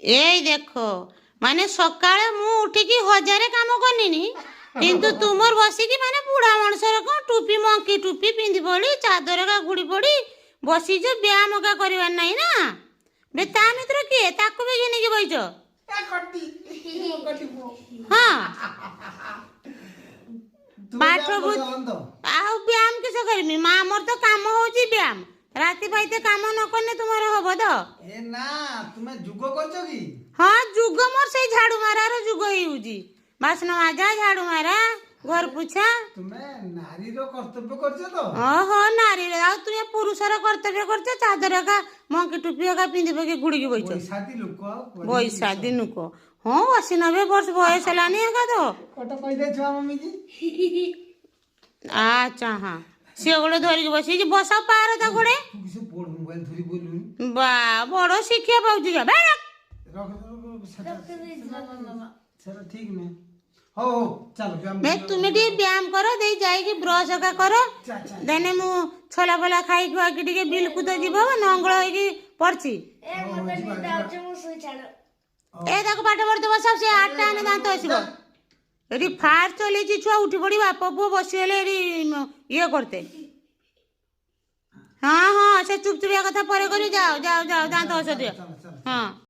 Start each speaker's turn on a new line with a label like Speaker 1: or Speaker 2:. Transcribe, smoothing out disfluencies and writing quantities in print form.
Speaker 1: এই দেখো মানে সকাଳେ ମୁଁ ଉଠିକି ହଜାରେ କାମ କଲିନି କିନ୍ତୁ ତୁମର ବସିକି ମାନେ ବୁଢା ମଣିଷର କଣ ଟୁପି ମଙ୍କି ଟୁପି ପିନ୍ଧି ପଡି ଚାଦରକା ଗୁଡି ପଡି ବସିଛ ବ୍ୟାୟାମ କା କରିବାର ନାହିଁ ନା ବେ ତା ମିତ୍ର କିଏ ତାକୁ ବି ଘିନିକି ବଇଛ ହଁ ପାଠ ଆଉ ବ୍ୟାୟାମ କିସ କରିବି ମା ମୋର ତ କାମ ହଉଛି ବ୍ୟାୟାମ ରାତି ପାଇତେ କାମ ନ କଲେ ତୁମର ହବ ତ
Speaker 2: ଏ ନା ତୁମେ ଯୁଗ କରୁଛ କି
Speaker 1: ହଁ ଯୁଗ ମୋର ସେଇ ଝାଡୁ ମାରାର ଯୁଗ ହେଇଯାଉଛି ବାସନ মাজା ଝାଡୁ ମାରା ଘର ପୁଛା
Speaker 2: ତୁମେ ନାରୀର କର୍ତ୍ତବ୍ୟ କରୁଛ ତ
Speaker 1: ଓହୋ ନାରୀର ଆଉ ତୁମେ ପୁରୁଷର କର୍ତ୍ତବ୍ୟ କରୁଛ ଚାଦର ଏକା ମଙ୍କି ଟୁପି ଏକା ପିନ୍ଧି ପକେଇ ଗୁଡିକି ବଇଛ
Speaker 2: ବୈଶାଖୀ ଲୋକ ଆଉ
Speaker 1: ବୈଶାଖୀ ନୁକ ହଁ 80-90 ବର୍ଷ ବୟସ ହେଲାନି ଏକା ତ
Speaker 2: କଟ କହିଦେ ଛୁଆ ମମି କି
Speaker 1: ଆଚ୍ଛା ହଁ ସିଏ ଗୋଟେ ଧରିକି ବସିଛି ବସାଉ ପାର ତା ଗୋଡେ
Speaker 2: ତୁ କିସ ବଡ ମୋବାଇଲ ଧରି ବୋଲୁନି
Speaker 1: ବା ବଡ ଶିକ୍ଷା ପାଉଛି ଯା ବେ
Speaker 2: ରଖ ସେଟା ଠିକ ନୁହେଁ ହଉ ହଉ ଚାଲ
Speaker 1: ବେ ତୁମେ ଟିକେ ବ୍ୟାୟାମ କର ଦେଇ ଯାଇକି ବ୍ରଶ ଏକା କର ଦେନେ ମୁଁ ଛୋଲା ଫୋଲା ଖାଇ ଖୁଆକି ଟିକେ ବିଲକୁ ତ ଯିବ ନଙ୍ଗଳ ହେଇକି ପଡିଛି ଏ ତାକୁ ପାଠ ପଢିତେ ବସାଉ ସେ 8ଟା ହେଲେ ଦାନ୍ତ ଆସିବ ଏଠି ଫାଷ୍ଟ ଚଲେଇଛି ଛୁଆ ଉଠି ପଡି ବାପ ପୁଅ ବସିଗଲେ ଏଠି ଇଏ କରତେ ହଁ ହଁ ସେ ଚୁପଚୁପିଆ କଥା ପରେ କରି ଯାଅ ଯାଅ ଯାଅ ଦାନ୍ତ ଔଷଧ ଦିଅ ହଁ